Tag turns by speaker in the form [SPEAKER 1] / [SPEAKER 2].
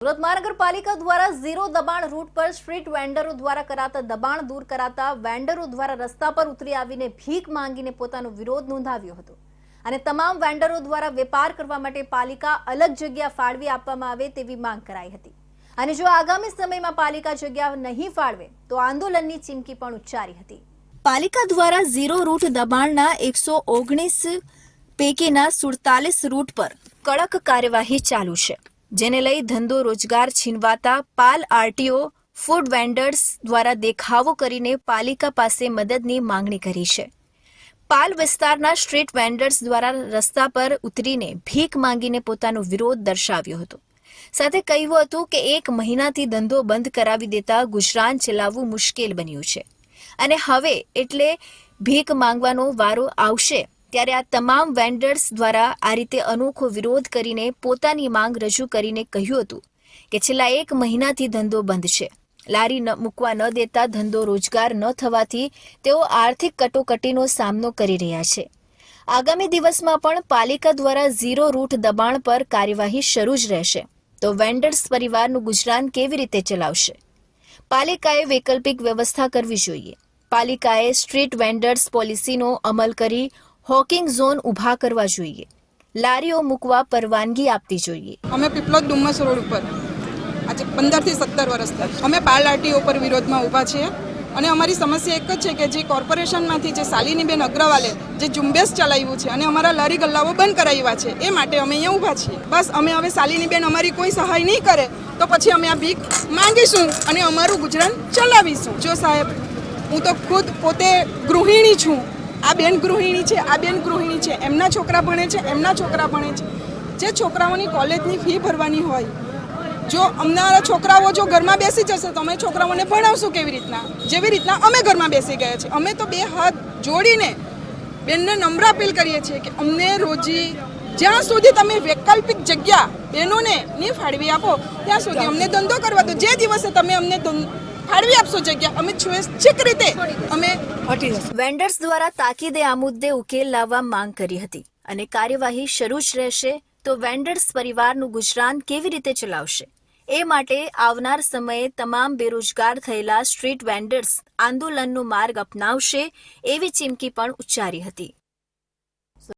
[SPEAKER 1] સુરત મહાનગરપાલિકા દ્વારા ઝીરો દબાણ રૂટ પર સ્ટ્રીટ વેન્ડરો દ્વારા કરાતા દબાણ દૂર કરાતા વેન્ડરો દ્વારા રસ્તા પર ઉતરી આવીને ભીખ માંગીને પોતાનો વિરોધ નોંધાવ્યો હતો અને તમામ વેન્ડરો દ્વારા વેપાર કરવા માટે પાલિકા અલગ જગ્યા ફાળવી આપવામાં આવે તેવી માંગ કરાઈ હતી અને જો આગામી સમયમાં પાલિકા જગ્યા નહીં ફાળવે તો આંદોલનની ચીમકી પણ ઉચ્ચારી હતી। પાલિકા દ્વારા ઝીરો રૂટ દબાણના 119 પૈકીના 47 રૂટ પર કડક કાર્યવાહી ચાલુ છે, જેને લઈ ધંધો રોજગાર છીનવાતા પાલ આરટીઓ ફૂડ વેન્ડર્સ દ્વારા દેખાવો કરીને પાલિકા પાસે મદદની માંગણી કરી છે। પાલ વિસ્તારના સ્ટ્રીટ વેન્ડર્સ દ્વારા રસ્તા પર ઉતરીને ભીખ માંગીને પોતાનો વિરોધ દર્શાવ્યો હતો, સાથે કહ્યું હતું કે 1 મહિનાથી ધંધો બંધ કરાવી દેતા ગુજરાન ચલાવવું મુશ્કેલ બન્યું છે અને હવે એટલે ભીખ માંગવાનો વારો આવશે ત્યારે આ તમામ વેન્ડર્સ દ્વારા આ રીતે અનોખો વિરોધ કરીને પોતાની માંગ રજૂ કરીને કહ્યું હતું કે છેલ્લા 1 મહિનાથી ધંધો બંધ છે, લારી મૂકવા ન દેતા ધંધો રોજગાર ન થવાથી તેઓ આર્થિક કટોકટીનો સામનો કરી રહ્યા છે। આગામી દિવસમાં પણ પાલિકા દ્વારા ઝીરો રૂટ દબાણ પર કાર્યવાહી શરૂ જ રહેશે તો વેન્ડર્સ પરિવારનું ગુજરાન કેવી રીતે ચલાવશે? પાલિકાએ વૈકલ્પિક વ્યવસ્થા કરવી જોઈએ। પાલિકાએ સ્ટ્રીટ વેન્ડર્સ પોલિસીનો અમલ કરી હોકિંગ ઝોન ઊભા કરવા જોઈએ, લારીઓ મૂકવા પરવાનગી આપવી જોઈએ।
[SPEAKER 2] અમે પીપલોદ ડુમ્મસ રોડ ઉપર આજે 15 થી 17 વર્ષથી અમે પાલ આરટીઓ પર વિરોધમાં ઊભા છીએ અને અમારી સમસ્યા એક જ છે કે જે કોર્પોરેશનમાંથી જે શાલિનીબેન અગ્રવાલે જે ઝુંબેશ ચલાવ્યું છે અને અમારા લારી ગલ્લાઓ બંધ કરાવ્યા છે એ માટે અમે અહીંયા ઊભા છીએ। બસ અમે હવે શાલિનીબેન અમારી કોઈ સહાય નહીં કરે તો પછી અમે આ ભીખ માંગીશું અને અમારું ગુજરાન ચલાવીશું। જો સાહેબ, હું તો ખુદ પોતે ગૃહિણી છું, આ બેન ગૃહિણી છે, આ બેન ગૃહિણી છે, એમના છોકરા ભણે છે, એમના છોકરા ભણે છે। જે છોકરાઓની કોલેજની ફી ભરવાની હોય, જો અમારા છોકરાઓ જો ઘરમાં બેસી જશે તો અમે છોકરાઓને ભણાવશું કેવી રીતના? જેવી રીતના અમે ઘરમાં બેસી ગયા છીએ। અમે તો 2 હાથ જોડીને બેનને નમ્ર અપીલ કરીએ છીએ કે અમને રોજી જ્યાં સુધી તમે વૈકલ્પિક જગ્યા બહેનોને નહીં ફાળવી આપો ત્યાં સુધી અમને ધંધો કરવા દો। જે દિવસે તમે અમને ફાળવી આપશો જગ્યા, અમે સ્વૈચ્છિક રીતે અમે હટી જશું।
[SPEAKER 1] વેન્ડર્સ દ્વારા તાકીદે આ મુદ્દે ઉકેલ લાવવા માંગ કરી હતી અને કાર્યવાહી શરૂ જ રહેશે તો વેન્ડર્સ પરિવારનું ગુજરાન કેવી રીતે ચલાવશે? એ માટે આવનાર સમયે તમામ બેરોજગાર થયેલા સ્ટ્રીટ વેન્ડર્સ આંદોલનનો માર્ગ અપનાવશે એવી ચીમકી પણ ઉચ્ચારી હતી।